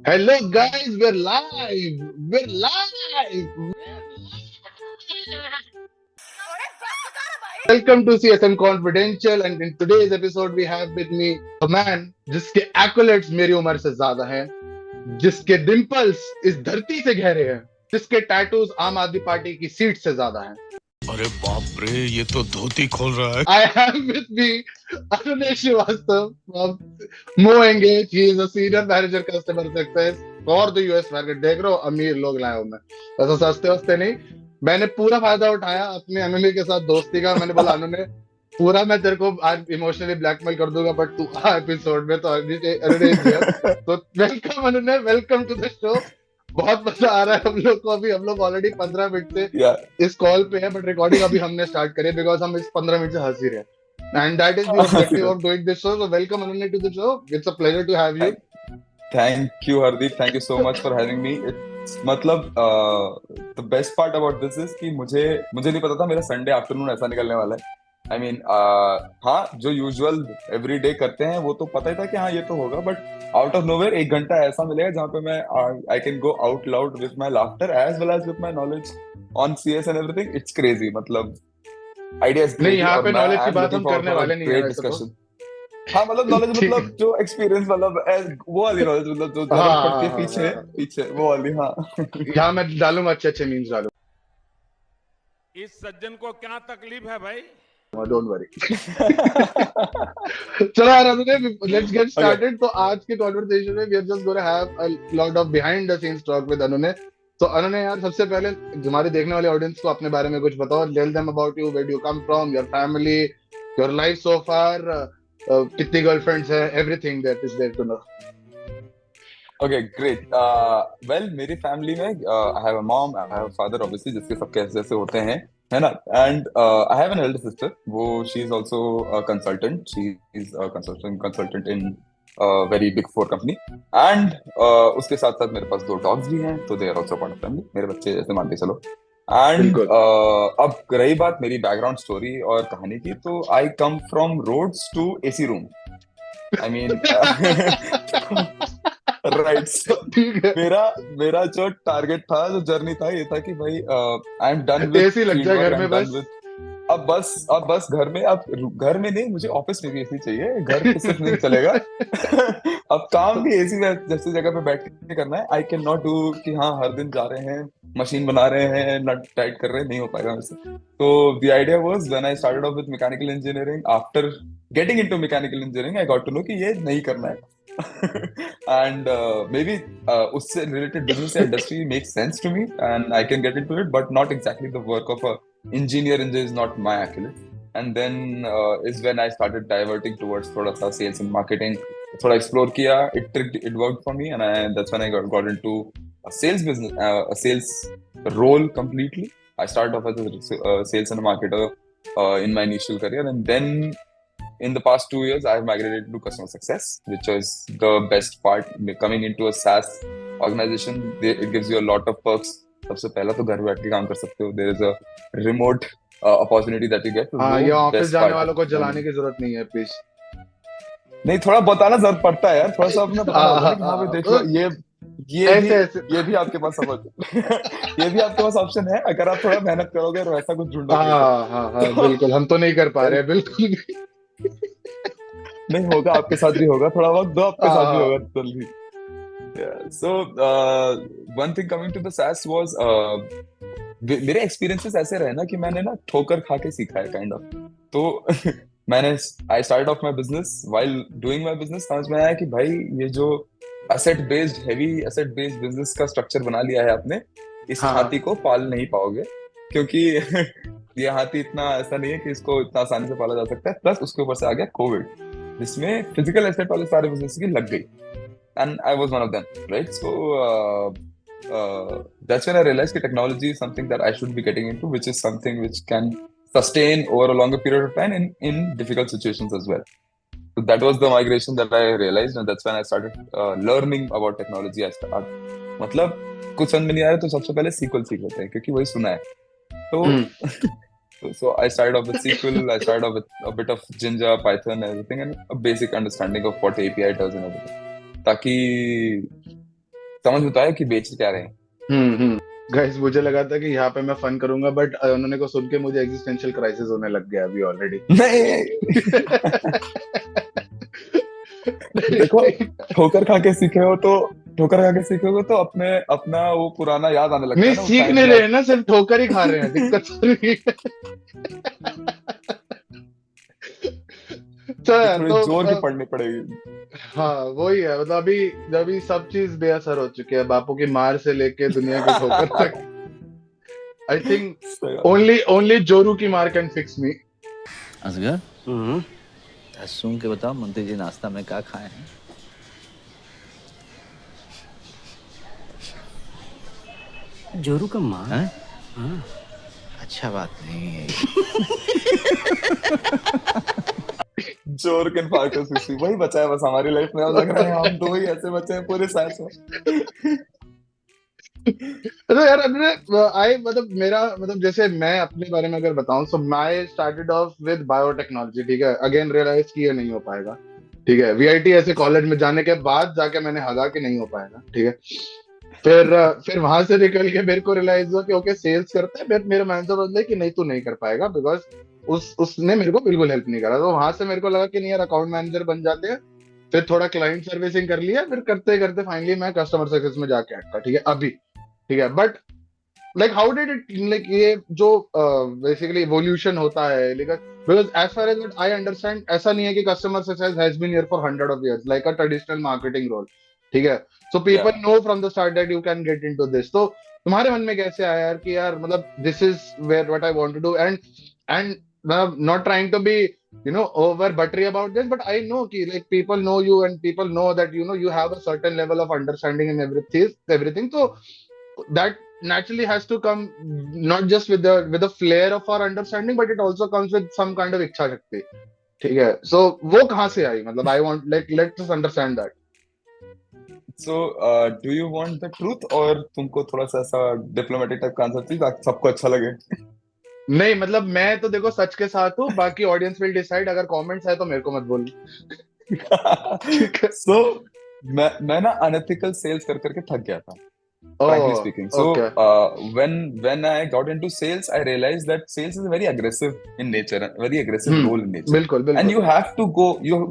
Hello, guys. We're live. We're live. Welcome to CSM Confidential. And in today's episode, we have with me a man जिसके accolades मेरी उम्र से ज्यादा हैं, जिसके dimples इस धरती से गहरे हैं, जिसके tattoos आम आदमी पार्टी की सीट से ज्यादा हैं. अरे बाप रे, ये तो धोती खोल रहा है. I have with me Arunesh Srivastava from Mo Engage. He is a senior manager customer success for the US market. देख रहे हो, अमीर लोग लाया हूं मैं, ऐसा सस्ते वस्ते नहीं. मैंने पूरा फायदा उठाया अपने एमएमए के साथ दोस्ती का. मैंने बोला अनु ने पूरा मैं तेरे को आज इमोशनली ब्लैकमेल कर दूंगा, बट तू आ एपिसोड में. तो तो वेलकम अनु ने, वेलकम टू द शो. बहुत मजा आ रहा है हम लोग को. अभी हम लोग ऑलरेडी 15 मिनट से इस कॉल पे है, बट रिकॉर्डिंग अभी हमने स्टार्ट करी बिकॉज हम इस 15 मिनट से हंस ही रहे हैं. And that is the objective of doing this show. So welcome Ananya to the show. It's a pleasure to have you. Thank you, Hardeep. Thank you so much for having me. It's मतलब the best part about this is कि मुझे नहीं पता था मेरा Sunday afternoon ऐसा निकलने वाला है. I mean, हाँ, जो यूजुअल एवरी डे करते हैं वो तो पता ही था कि हाँ ये तो होगा, बट आउट ऑफ नोवेयर एक घंटा ऐसा मिलेगा जहाँ पे मैं I can go out loud with my laughter as well as with my knowledge on CS and everything. It's crazy. मतलब आइडियाज नहीं, यहाँ पे नॉलेज की बात हम करने वाले नहीं है डिस्कशन. हाँ मतलब नॉलेज मतलब जो एक्सपीरियंस मतलब वो वाली नॉलेज मतलब जो जरूरत पड़ती है पीछे पीछे वो वाली. हाँ यहाँ मैं डालूंगा अच्छे मीम्स डालूंगा. इस सज्जन को क्या तकलीफ है भाई? Don't worry. चलो यार अनुने, लेट्स गेट स्टार्टेड. तो आज के कन्वर्सेशन में we are just gonna have a lot of behind the scenes talk with Anunay. तो अनुने यार, सबसे पहले हमारे देखने वाले ऑडियंस को अपने बारे में कुछ बताओ. Tell them about you, where do you come from, your family, your life so far, कितनी गर्लफ्रेंड्स हैं, everything that is there to know. Okay, great. Well, मेरी फैमिली में I have a mom, I have a father, obviously, जिसके सबके ऐसे ऐसे होते हैं, है ना? And I have an elder sister. वो she is also a consultant. She is a consultant in a very big four company. And उसके साथ साथ मेरे पास 2 dogs भी हैं, तो they are also part of family. मेरे बच्चे जैसे मान के चलो. And अब रही बात मेरी बैकग्राउंड स्टोरी और कहानी की, तो I come from roads to AC room. I mean, right. मेरा जो टारगेट था, जो जर्नी था, ये था कि भाई I am done with AC लग जाए घर में बस. अब बस घर में, अब घर में नहीं, मुझे ऑफिस में भी एसी चाहिए. घर पे सिर्फ नहीं चलेगा. अब काम भी एसी में जैसे जगह पे बैठ के करना है. आई कैन नॉट डू कि हाँ हर दिन जा रहे हैं, मशीन बना रहे हैं, नट टाइट कर रहे हैं, नहीं हो पाएगा मुझसे. तो the idea was when I started off with mechanical engineering, after getting into mechanical engineering I got to know कि ये नहीं करना है. And maybe उससे related business industry makes sense to me and I can get into it, but not exactly the work of a engineer is not my accolade. And then is when I started diverting towards थोड़ा सा sales and marketing. थोड़ा explore किया, it worked for me, and that's when I got into a sales business, a sales role completely. I started off as a sales and marketer in my initial career, and then in the past 2 years, I have migrated to customer success, which is the best part. Coming into a SaaS organization, it gives you a lot of perks. सबसे पहला तो घर बैठ के काम कर सकते हो. There is a remote opportunity that you get. हाँ, ये ऑफिस जाने वालों को जलाने की जरूरत नहीं है प्लीज. नहीं, थोड़ा बताना जरूरत पड़ता है यार. थोड़ा सा अपना बताना होता है कि हाँ भाई देखो ये भी आपके पास ये भी आपके पास ऑप्शन है अगर आप थोड़ा मेहनत करोगे और वैसा कुछ ढूंढोगे. हाँ, बिल्कुल. हम तो नहीं कर पा रहे हैं बिल्कुल. नहीं होगा, आपके साथ भी होगा. थोड़ा वक्त दो, आपके साथ भी होगा जल्दी. So one thing coming to the SaaS was मेरे एक्सपीरियंसेस ऐसे रहे ना कि मैंने ना ठोकर खा के सीखा है काइंड ऑफ. तो मैंने I started off my business. While doing my business समझ में आया कि भाई ये जो हेवी एसेट बेस्ड बिजनेस का स्ट्रक्चर बना लिया है आपने, इस हाथी को पाल नहीं पाओगे, क्योंकि ये हाथी इतना ऐसा नहीं है कि इसको इतना आसानी से पाला जा सकता है. प्लस उसके ऊपर से आ गया कोविड, जिसमें फिजिकल एसेट वाले सारे बिजनेस की लग गई. And I was one of them, right? So that's when I realized that technology is something that I should be getting into, which is something which can sustain over a longer period of time in difficult situations as well. So that was the migration that I realized, and that's when I started learning about technology. मतलब कुछ समझ में नहीं आ रहा तो सबसे पहले SQL सीख लेते हैं, क्योंकि वही सुना है. तो so I started off with SQL. I started off with a bit of Jinja, Python, everything, and a basic understanding of what API does and everything. ताकि समझ में तो आया कि बेच क्या रहे हैं। गाइस मुझे लगा था कि यहाँ पे मैं फन करूंगा, बट उन्होंने को सुन के मुझे एग्जिस्टेंशियल क्राइसिस होने लग गया अभी ऑलरेडी। नहीं देखो, ठोकर खा के सीखे हो तो ठोकर खा के सीखोगे तो अपने अपना वो पुराना याद आने लगता नहीं, है ना, वो सीख टाइम नहीं रहे याद। हैं ना, सिर्फ ठोकर ही खा रहे हैं, दिक्कत तो नहीं है। अच्छा ये यार, थोड़ी तो जोर की पड़नी पड़ेगी। हाँ वही है, मतलब अभी सब चीज बेअसर हो चुकी है, बापू की मार से लेके दुनिया की ठोकर तक। आई थिंक सही बात। ओनली जोरू की मार कैन फिक्स मी। असगर सूंघ के बताओ मंत्री जी नाश्ता में क्या खाए हैं? जोरू का माँ। हैं? हाँ। अच्छा बात नहीं है। जोर कैन फाइट अस, वही बचा है बस हमारी लाइफ में। अब लग रहा है हम दो ही ऐसे बचे हैं पूरे साथ में। तो यार आई मतलब मेरा मतलब जैसे मैं अपने बारे में अगर बताऊं, सो मैं स्टार्टेड ऑफ विद बायोटेक्नोलॉजी, ठीक है। अगेन रियलाइज कि ये नहीं हो पाएगा, ठीक है। वीआईटी ऐसे कॉलेज में जाने के बाद जाके मैंने हगा कि नहीं हो पाएगा, ठीक है। फिर वहां से निकल के मेरे को रियलाइज हुआ कि ओके सेल्स करते हैं, बट मेरा माइंड तो बदला कि नहीं तू नहीं कर पाएगा, बिकॉज उसने मेरे को बिल्कुल हेल्प नहीं करा। तो वहां से मेरे को लगा कि नहीं यार, अकाउंट मैनेजर बन जाते हैं। फिर थोड़ा क्लाइंट सर्विसिंग कर लिया, फिर करते करते फाइनली मैं कस्टमर सर्विस में जाके अटका, ठीक है अभी, ठीक है। But like how did it, like ये जो बेसिकली इवोल्यूशन होता है, because as far as I understand, ऐसा नहीं है कि customer success has been here for 100 of years like a traditional marketing role, ठीक है। So people Yeah. Know from the start that you can get into this. तो तुम्हारे मन में कैसे आया यार कि यार मतलब this is where what I want to do, and not trying to be over buttery about this, but I know ki like people know you and people know that you have a certain level of understanding in everything. So that naturally has to come not just with the flair of our understanding, but it also comes with some kind of इच्छा शक्ति, ठीक है। so वो कहाँ से आई, मतलब I want like let's just understand that. So, do you want the truth और तुमको थोड़ा सा ऐसा डिप्लोमेटिक टाइप का आंसर चाहिए ताकि सबको अच्छा लगे? नहीं मतलब मैं तो देखो सच के साथ हूँ, बाकी ऑडियंस विल डिसाइड। अगर कमेंट्स है तो मेरे को मत बोल, ठीक है। So, मैं ना अनएथिकल सेल्स कर करके थक गया था, frankly oh speaking. So, okay. when I got into sales, I realized that sales is very aggressive in nature, a very aggressive role in nature. बिल्कुल And बिल्कुल you have to go,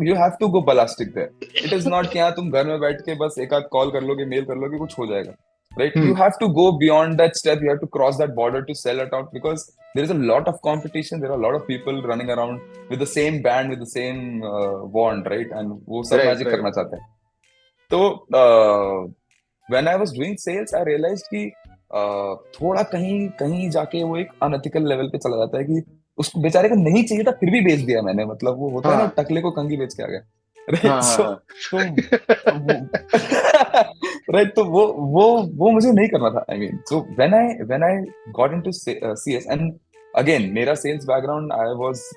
you have to go ballistic there. It is not कि हाँ तुम घर में बैठ के बस एक आध कॉल कर लोगे, मेल कर लोगे, कुछ हो जाएगा, right? You have to go beyond that step. You have to cross that border to sell it out, because there is a lot of competition. There are a lot of people running around with the same band, with the same wand, right? And वो सब right magic right करना चाहते हैं। तो when I was doing sales, I realized कि थोड़ा कहीं कहीं जाके वो एक अनएथिकल लेवल पे चला जाता है कि उसको बेचारे को नहीं चाहिए था फिर भी बेच दिया मैंने। मतलब वो होता है ना, हाँ टकले को कंघी बेच के आ गया, हाँ राइट? सो हाँ राइट, तो वो मुझे नहीं करना था। I mean, so when I got into CS, and again मेरा sales background, I was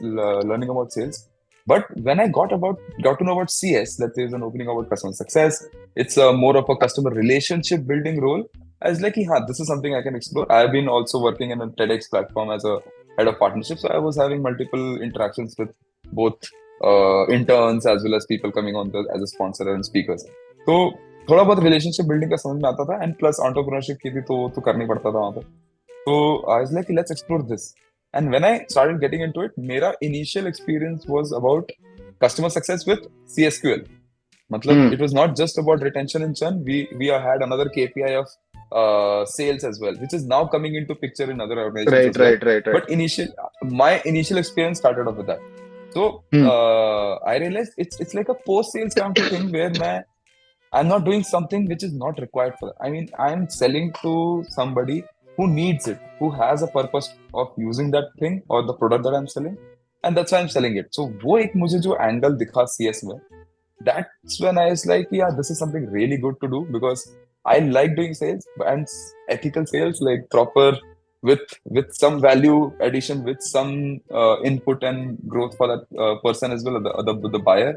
learning about sales, but when I got to know about CS, that there is an opening about customer success, it's more of a customer relationship building role. I was like, yeah, this is something I can explore. I've been also working in a TEDx platform as a head of partnerships, so I was having multiple interactions with both interns as well as people coming on as a sponsor and speakers. तो थोड़ा बहुत relationship building का समझ में आता था, and plus entrepreneurship की भी तो करनी पड़ता था वहाँ पे। So I was like, let's explore this. And when I started getting into it, मेरा initial experience was about customer success with CSQL. मतलब it was not just about retention and churn. We had another KPI of sales as well, which is now coming into picture in other organizations as well. right But my initial experience started off with that. So I realized it's like a post-sales kind of thing where I'm not doing something which is not required for that. I mean, I'm selling to somebody who needs it, who has a purpose of using that thing or the product that I'm selling, and that's why I'm selling it. So वो एक मुझे जो angle दिखा CS में, that's when I was like, yeah, this is something really good to do, because I like doing sales and ethical sales, like proper with some value addition, with some input and growth for that person as well, the buyer.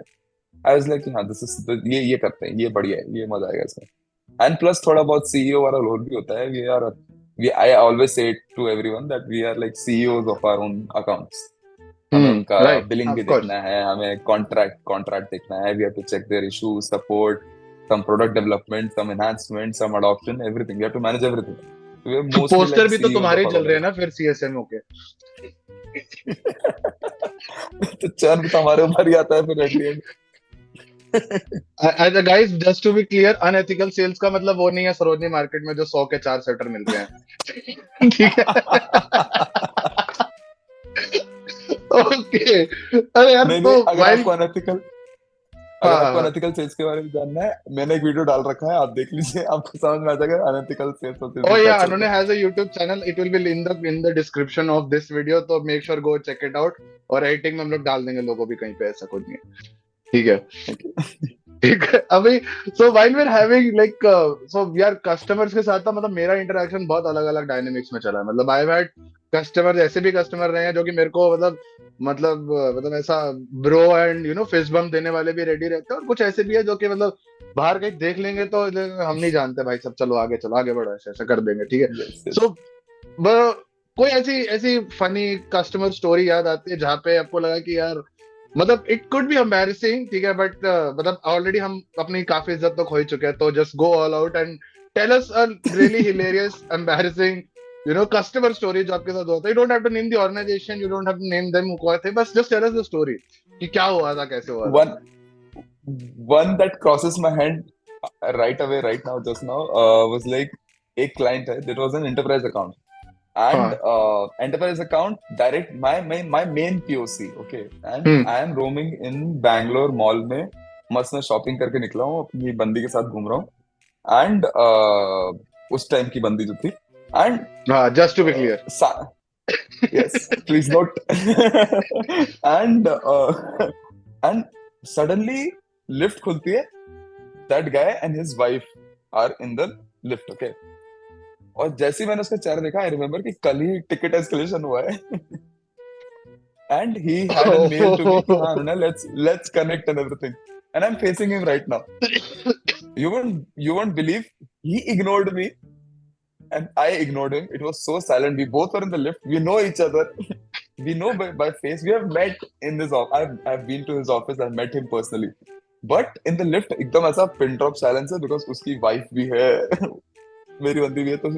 I was like, हाँ, this is ये करते हैं, ये बढ़िया है, ये मजा आएगा इसमें। And plus थोड़ा बहुत CEO वाला रोल भी होता है। I always say it to everyone that we are like CEOs of our own accounts. हमें उनका right बिलिंग भी of course देखना है, हमें कॉन्ट्रैक्ट देखना है, we have to check their issues, support, some product development, some enhancement, some adoption, everything. You have to manage everything. We are mostly poster like भी तो CEOs तुम्हारे ही of चल रहे हैं organization. ना फिर CSMO के। तो चर्न तो हमारे ऊपर ही आता है फिर at the end. Guys just to be clear, unethical sales का मतलब वो नहीं है सरोजनी मार्केट में जो 100 के 4 स्वेटर मिलते हैं। ठीक है। ओके। अरे यार नहीं तो नहीं, अगर while आपको अनएथिकल हाँ अगर हाँ आपको हाँ अनएथिकल सेल्स के बारे में जानना है, मैंने एक वीडियो डाल रखा है, आप देख लीजिए, आपको समझ में आ जाएगा अनएथिकल सेल्स होते Oh हैं क्या yeah, चलता Anune has a YouTube channel. It will be in the description of this video. तो make sure go check it out. और editing में हम लोग डाल देंगे लोगो भी कहीं पे, ऐसा कुछ नहीं है। ठीक है। है. ठीक है। अभी so while we're having like so यार customers के साथ था, मतलब मेरा interaction बहुत अलग अलग डायनेमिक्स में चला है। मतलब I've had कस्टमर, ऐसे भी कस्टमर रहे हैं जो कि मेरे को मतलब ऐसा bro and you know fist bump देने वाले भी रेडी रहते हैं, और कुछ ऐसे भी है जो कि मतलब बाहर कहीं देख लेंगे तो हम नहीं जानते भाई, सब चलो आगे बढ़ो, ऐसे ऐसा कर देंगे। ठीक है। Yes, yes. सो कोई ऐसी ऐसी फनी कस्टमर स्टोरी याद आती है जहाँ पे आपको लगा कि यार मतलब इट कुड बी एम्बैरेसिंग, ठीक है, बट मतलब ऑलरेडी हम अपनी काफी इज्जत तो खो ही चुके हैं, तो just go all out and tell us a really hilarious embarrassing you know customer story जो आपके साथ होता है। You don't have to name the organization, you don't have to name them कौन थे, बस just tell us the story कि क्या हुआ था, कैसे हुआ था। One that crosses my head right away, right now, just now, was like एक client है, that was an enterprise account, and हाँ। enterprise account direct my main POC, okay, and hmm. I am roaming in Bangalore mall में, मस्त मैं shopping करके निकला हूँ, अपनी बंदी के साथ घूम रहा हूँ, and उस टाइम की बंदी जो थी, and हाँ, just to be clear. yes, please note. And suddenly lift खुलती है, that guy and his wife are in the lift, okay. और जैसे ही मैंने उसका चेहरा देखा, I remember कि कल ही टिकट एस्केलेशन हुआ है, and he had a mail to me कि हाँ अनुना, let's connect and everything, and I'm facing him right now. You won't believe, he ignored me and I ignored him. It was so silent. We both were in the lift. We know each other. We know by face. We have met in his office. I've been to his office. I've met him personally. But in the lift, एकदम ऐसा pin drop silence है, because उसकी wife भी है, मेरी बंदी भी है, तो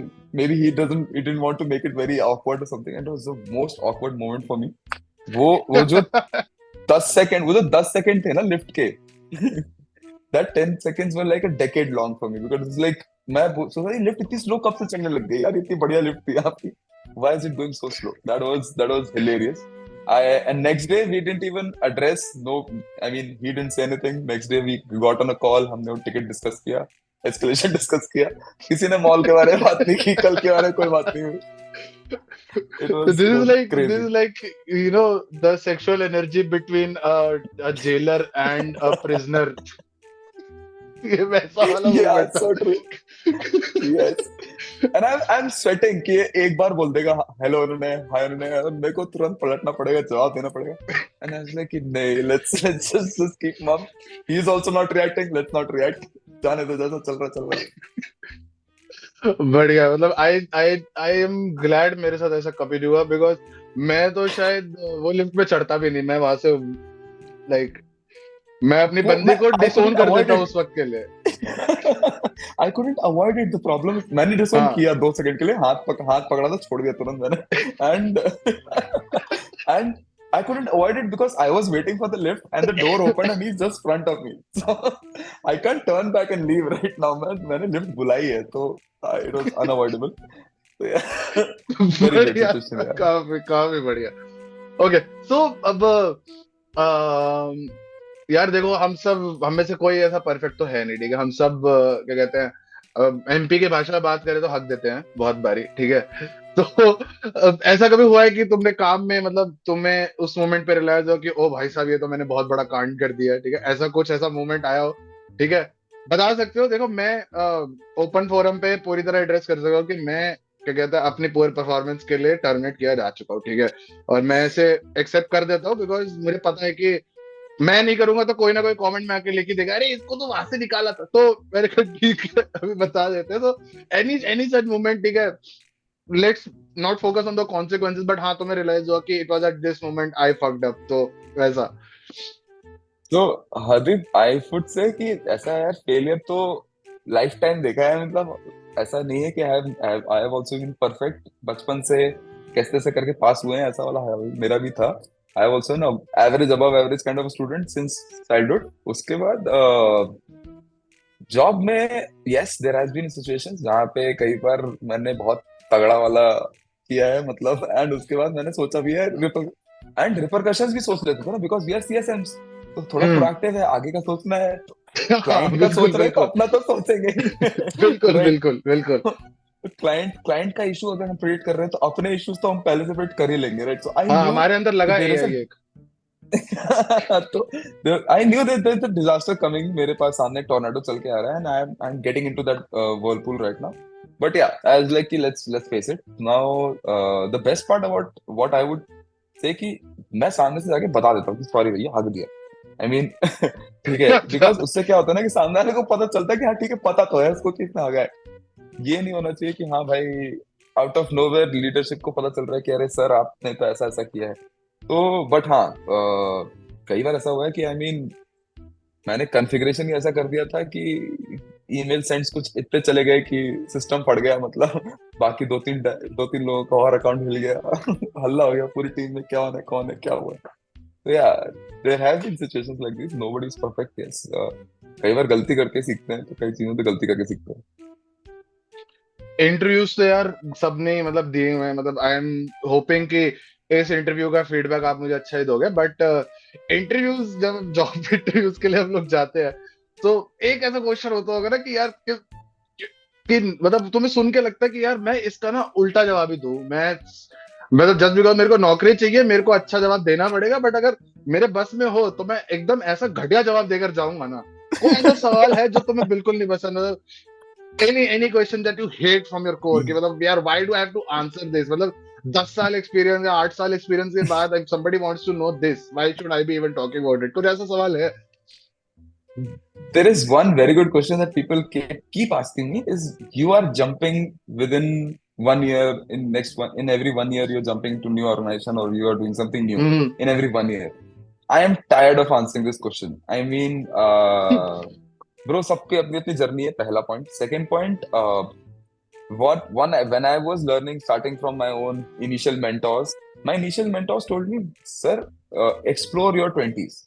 maybe he didn't want to make it very awkward or something, and it was the most awkward moment for me. वो जो 10 सेकंड थे ना लिफ्ट के, that 10 seconds were like a decade long for me, because it's like मैं सोचा ये lift इतनी slow कब से चलने लग गई यार, इतनी बढ़िया लिफ्ट थी आपकी, why is it going so slow? That was hilarious. And next day we didn't even address, no, I mean he didn't say anything. Next day we got on a call, हमने वो ticket discuss किया, escalation discuss किया, किसी ने mall के बारे में बात नहीं की, कल के बारे में कोई बात नहीं हुई. This is like crazy. you know the sexual energy between a jailer and a prisoner. ये वैसा वाला Yeah, moment so true. Yes. And I'm sweating कि एक बार बोल देगा हेलो उन्होंने, हाय उन्होंने, और मेरे को तुरंथ पलटना पड़ेगा, जवाब देना पड़ेगा. And I was like कि नहीं, let's just keep mum. He is also not reacting. Let's not react. जाने दो, जैसा चल रहा है. बढ़िया. मतलब I am glad मेरे साथ ऐसा कभी नहीं हुआ, because मैं तो शायद वो लिफ्ट पे चढ़ता भी नहीं, मैं वहां से like मैं अपनी बंदी को डिसोन कर देता हूँ उस वक्त के लिए. I couldn't avoid it. The problem is मैंने डिसोन हाँ. किया 2 सेकंड के लिए, हाथ पकड़ा था, छोड़ दिया तुरंत मैंने, and I couldn't avoid it because I was waiting for the lift and the door opened and he's just front of me, so I can't turn back and leave right now. मैंने lift बुलाई है, तो it was unavoidable. So yeah, very great बढ़िया, situation यार. काफी बढ़िया. Okay, सो अब यार देखो, हम में से कोई ऐसा परफेक्ट तो है नहीं, ठीक है. हम सब क्या कहते हैं, एमपी के भाषा में बात करें तो हक देते हैं बहुत बारी, ठीक है. तो ऐसा कभी हुआ है कि तुमने काम में मतलब तुम्हें उस मोमेंट पे रियलाइज हो कि ओ भाई साहब ये तो मैंने बहुत बड़ा कांड कर दिया है, ठीक है, ऐसा मोमेंट आया हो, ठीक है, बता सकते हो. देखो मैं ओपन फोरम पे पूरी तरह एड्रेस कर सकता हूँ कि मैं क्या कहता है अपनी पूरी परफॉर्मेंस के लिए टर्मिनेट किया जा चुका हूँ, ठीक है, और मैं इसे एक्सेप्ट कर देता हूँ, बिकॉज मुझे पता है कि मैं नहीं करूंगा तो कोई ना कोई कमेंट में आके लिख ही देगा, अरे इसको तो वहां से निकाला था, तो मेरे को ठीक है अभी बता देते हैं. तो एनी सच मोमेंट, ठीक है, let's not focus on the consequences, but हाँ तुम्हें रियलाइज हुआ कि it was at this moment I fucked up, तो वैसा. तो हदीब आई वुड से कि ऐसा है यार, फेलियर तो लाइफ टाइम देखा है, मतलब ऐसा नहीं है कि I have also been perfect. बचपन से कैसे कैसे करके पास हुए हैं, ऐसा वाला है, मेरा भी था। I have also no average above average kind of student since childhood. उसके बाद जॉब में yes there has been situations जहाँ पे कई बार मैंने बहुत तगड़ा वाला किया है, मतलब, एंड उसके बाद मैंने सोचा भी है एंड रिपरकशंस भी सोच लेते थे ना, बिकॉज वी आर सीएसएम्स, तो थोड़ा हम्म। प्रोएक्टिव है, आगे का सोचना है। हाँ, क्लाइंट का बिल्कुल सोच रहे हैं तो बिल्कुल। अपना तो सोचेंगे बिल्कुल राइट। बिल्कुल बिल्कुल। क्लाइंट क्लाइंट का इशू अगर हम प्रेडिक्ट कर रहे हैं तो अपने इश्यूज तो हम पहले से प्रेडिक्ट कर ही लेंगे, राइट। सो आई हाँ, न्यू हमारे अंदर कि लगा देयर इज एआई एक। तो I knew that there is a disaster coming, मेरे पास सामने टोर्नाडो चल के आ रहा है, and I am getting into that whirlpool right now. But yeah I was like कि let's face it now. The best part about what I would say कि मैं सामने से जाके बता देता हूँ कि सॉरी भैया, हक दिया। आई मीन ठीक है, अच्छा। बिकॉज उससे क्या होता है ना कि सामने वाले को पता चलता है कि हाँ ठीक है, पता तो है उसको कि इतना हगा है। ये नहीं होना चाहिए कि हाँ भाई आउट ऑफ नोवेयर लीडरशिप को पता चल रहा है कि अरे सर आपने तो ऐसा ऐसा किया है। तो बट हाँ कई बार ऐसा हुआ है कि आई मीन मैंने कॉन्फ़िगरेशन ही ऐसा कर दिया था कि ईमेल सेंड्स कुछ इतने चले गए कि सिस्टम फट गया, मतलब बाकी दो तीन लोगों का और अकाउंट हिल गया हल्ला हो गया पूरी टीम में, क्या होना है, कौन है, क्या हुआ है। तो yeah there have been situations like this, nobody is perfect, yes. कई बार गलती करके सीखते हैं, तो कई चीजों पे गलती करके सीखते हैं। इंटरव्यूज तो यार सबने मतलब दिए हुए हैं, मतलब आई एम होपिंग कि इस इंटरव्यू का फीडबैक आप मुझे अच्छा ही दोगे। बट इंटरव्यूज, जब जॉब इंटरव्यूज के लिए हम लोग जाते हैं, तो एक ऐसा क्वेश्चन होता होगा ना कि यार कि मतलब तुम्हें सुन के लगता है कि यार मैं इसका ना उल्टा जवाब ही दूं। मैं मतलब जस्ट बिकॉज मेरे को नौकरी चाहिए, मेरे को अच्छा जवाब देना पड़ेगा, बट अगर मेरे बस में हो तो मैं एकदम ऐसा घटिया जवाब देकर जाऊंगा ना। कोई ऐसा सवाल है जो तुम्हें बिल्कुल नहीं पसंद, मतलब any question that you hate from your core, कि मतलब यार why do I have to answer this, मतलब 10 साल एक्सपीरियंस या 8 साल एक्सपीरियंस के बाद if somebody wants to know this, why should I be even talking about it? कुछ ऐसा सवाल है? There is one very good question that people keep asking me is you are jumping within 1 year, in every 1 year you're jumping to new organization or you are doing something new hmm. in every 1 year. I am tired of answering this question. I mean, bro, सबकी अपनी अपनी journey है, पहला point. Second point, what one when I was learning, starting from my own initial mentors, my initial mentors told me, sir, explore your 20s.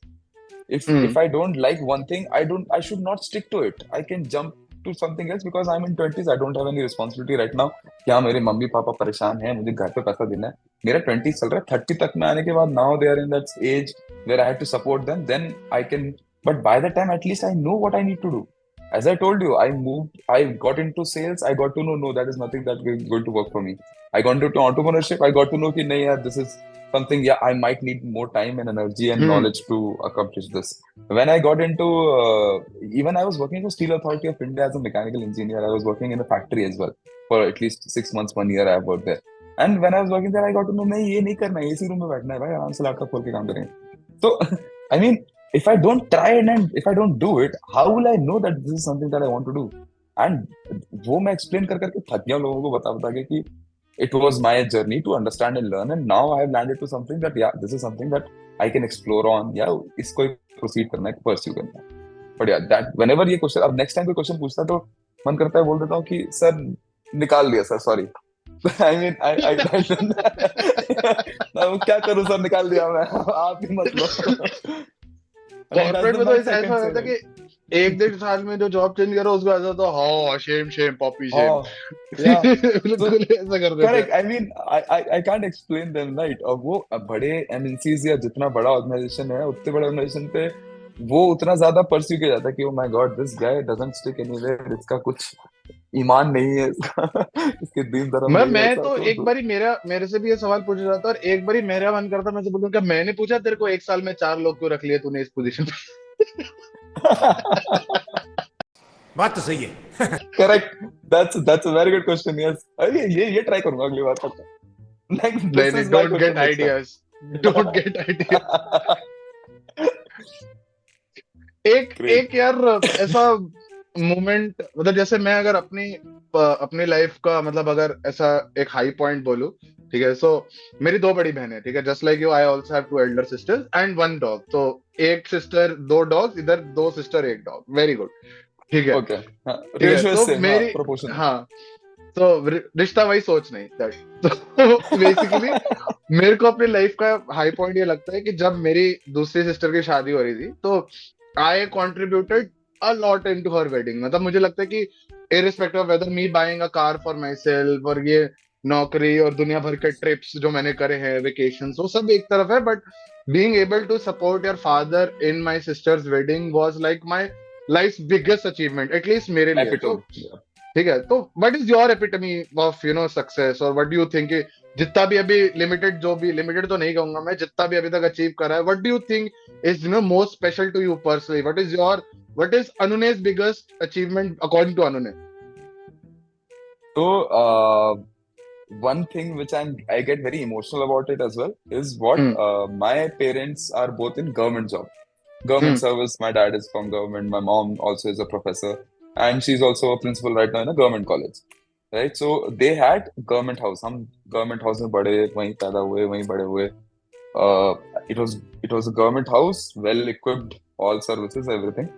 If hmm. I don't like one thing, I should not stick to it. I can jump to something else because I'm in 20s. I don't have any responsibility right now. क्या मेरे mummy papa परेशान हैं, मुझे घर पे पैसा देना है, मेरा 20s चल रहा है। 30 तक में आने के बाद now they are in that age where I have to support them, then I can, but by the time at least I know what I need to do. As I told you, I got into sales, I got to know, no, that is nothing that is going to work for me. I got into entrepreneurship, I got to know कि नहीं यार, this is something, yeah, I might need more time and energy and hmm. knowledge to accomplish this. When I got into, even I was working for Steel Authority of India as a mechanical engineer. I was working in a factory as well for at least 6 months, 1 year. I worked there. And when I was working there, I got to know, नहीं ये नहीं करना है, इसी room में बैठना है भाई, आराम से लैपटॉप खोल के काम करेंगे। So, I mean, if I don't try it and if I don't do it, how will I know that this is something that I want to do? And वो मैं explain कर करके थक गया लोगों को बता बता के कि it was my journey to understand and learn, and now I have landed to something that yeah, this is something that I can explore on, yeah, इसको ही proceed करना है, pursue करना है। But yeah, that whenever ये question, अब next time कोई question पूछता है तो मन करता है बोल देता हूँ कि सर निकाल दिया sir, sorry. I mean, I अब क्या करूँ सर, निकाल दिया मैं, आप ही मत लो। I mean, that's corporate the, में तो my ऐसा second होता है saying. कि 1 1.5 साल में जो जॉब चेंज करो उसको ऐसा तो हाँ shame shame poppy shame, Oh, yeah. So बिल्कुल ऐसा कर देते correct. हैं। I mean, I can't explain them, right? और वो बड़े MNCs या जितना बड़ा ऑर्गेनाइजेशन है, उतने बड़े ऑर्गेनाइजेशन पे वो उतना ज्यादा परस्यू किया जाता है कि oh my God, this guy doesn't stick anywhere, इसका कुछ ईमान नहीं है, इसका इसके दीन धर्म नहीं है, मैं ऐसा तो एक तो बारी मेरे से भी ये सवाल पूछा जाता है, और एक बारी मेरा मन करता मैं से बोलूं क्या मैंने पूछा तेरे को 1 साल में 4 लोग क्यों रख लिए तूने इस पोजीशन पे? बात तो सही है। Correct. That's a very good question, yes. अरे ये ट्राई करूंगा अगली बार तक। नेक्स्ट, नहीं दिस नहीं, is my don't get question next ideas, don't get idea. एक ग्रेट। एक यार ऐसा मोमेंट, मतलब जैसे मैं अगर अपनी लाइफ का मतलब अगर ऐसा एक हाई पॉइंट बोलूं, ठीक है, सो मेरी 2 बड़ी बहनें, ठीक है, just like you I also have 2 Elder sisters and 1 dog. तो एक सिस्टर दो डॉग्स, इधर दो सिस्टर एक डॉग, वेरी गुड, ठीक है। ओके, हाँ, ठीक है रेशियो तो सेम, हाँ, मेरी, प्रोपोर्शन। हाँ तो रिश्ता वही सोच नहीं दैट तो बेसिकली मेरे को अपनी लाइफ का हाई पॉइंट ये लगता है कि जब मेरी दूसरी सिस्टर की शादी हो रही थी तो I contributed a lot into her wedding. मतलब मुझे लगता है कि irrespective of whether me buying a car for myself और ये नौकरी और दुनिया भर के ट्रिप्स जो मैंने करे हैं, वेकेशंस, वो सब एक तरफ है, but being able to support your father in my sisters wedding was like my life biggest achievement, at least मेरे लिए। तो एपिटोम। ठीक है, तो what is your epitome of success, और व्हाट डू यू थिंक, जितना भी अभी लिमिटेड, जो भी लिमिटेड तो नहीं कहूंगा मैं, जितना भी अभी तक अचीव करा है, what do you think is most special to you personally, what is Anunay's biggest achievement according to Anunay? तो one thing which I get very emotional about it as well is what hmm my parents are both in government job, hmm government service. My dad is from government, my mom also is a professor, and she's also a principal right now in a government college, right? So they had government house, हम government house में बड़े, वहीं पैदा हुए, वहीं बड़े हुए. uh, it was a government house, well equipped, all services, everything.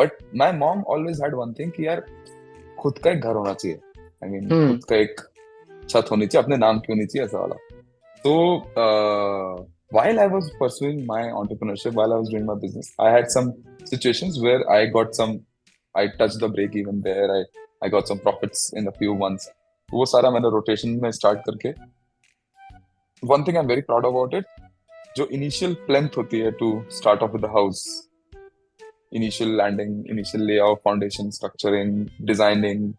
But my mom always had one thing कि यार खुद का एक घर होना चाहिए, I mean हम्म खुद का एक छत होनी चाहिए, अपने नाम की होनी चाहिए, ऐसा वाला. So while I was pursuing my entrepreneurship, while I was doing my business, I had some situations where I touched the break even there. I got some profits in a few months. वो सारा मैंने rotation में start करके, one thing I'm very proud about it, जो initial plinth होती है to start off with the house, initial landing, initial layout, foundation, structuring, designing,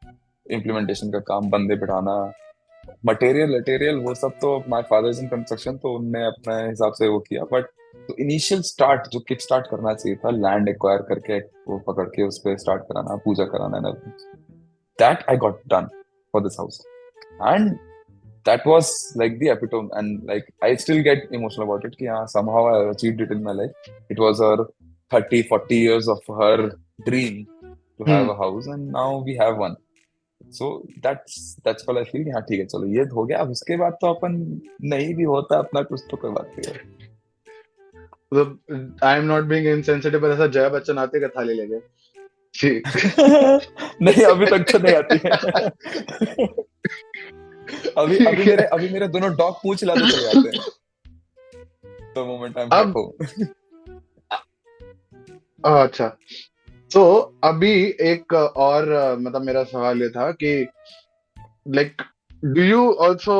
implementation का काम, बंदे बिठाना, मटेरियल वो सब तो my father is in construction, तो उनने अपने हिसाब से वो किया. बट तो इनिशियल स्टार्ट जो किक स्टार्ट करना चाहिए था, लैंड एक्वायर करके वो पकड़ के उस पर स्टार्ट कराना, पूजा कराना, that I got done for this house. And that was like the epitome, and like I still get emotional about it कि हाँ, somehow I achieved it in my life. It was her 30-40 years of her dream to have a house, and now we have one. So that's all I feel कि हाँ ठीक है, चलो ये हो गया, अब उसके बाद तो अपन नहीं भी होता अपना कुछ तो कोई बात नहीं है. मतलब I am not being insensitive, पर ऐसा जया बच्चन आते का थाली लेके ठीक नहीं, अभी तक तो नहीं आती है. अभी मेरे दोनों डॉग पूंछ हिलाते चले जाते हैं the moment I'm back अब home. अच्छा, तो अभी एक और मतलब मेरा सवाल ये था कि like do you also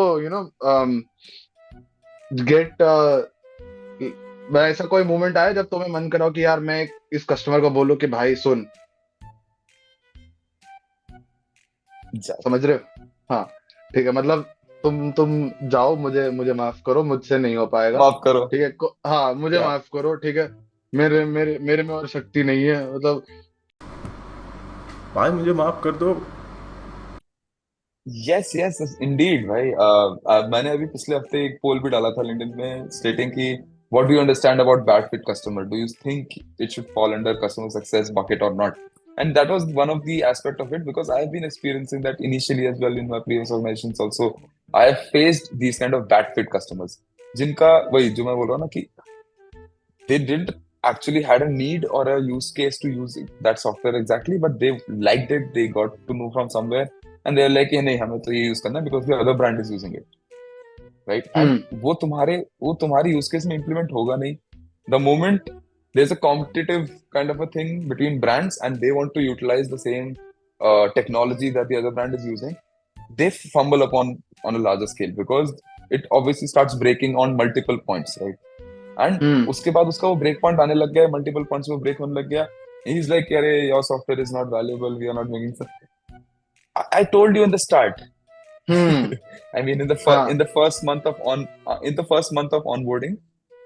get ऐसा कोई मोमेंट आया जब तुम्हें मन करा कि यार मैं इस कस्टमर को बोलूं कि भाई सुन, समझ रहे हो? हाँ ठीक है, मतलब तुम जाओ, मुझे माफ करो, मुझसे नहीं हो पाएगा, माफ करो. ठीक है, हाँ मुझे Yeah. माफ करो, ठीक है, मेरे में और शक्ति नहीं है, मतलब भाई मुझे माफ कर दो. yes indeed भाई. मैंने अभी पिछले हफ्ते एक पोल भी डाला था लिंक्डइन में stating कि what do you understand about bad fit customer, do you think it should fall under customer success bucket or not? And that was one of the aspect of it, because I've been experiencing that initially as well in my previous organizations also. I have faced these kind of bad fit customers जिनका वही जो मैं बोल रहा हूँ ना कि they didn't actually had a need or a use case to use that software exactly, but they liked it, they got to know from somewhere, and they're like, नहीं हमें तो ये use करना है because the other brand is using it, right? And वो तुम्हारी use case में implement होगा नहीं. The moment there's a competitive kind of a thing between brands and they want to utilize the same technology that the other brand is using, they fumble upon on a larger scale because it obviously starts breaking on multiple points, right? And उसके बाद उसका वो break point आने लग गया, multiple points में break होने लग गया. He's like, अरे your software is not valuable, we are not making sense. I told you in the start. I mean, in the first month of onboarding,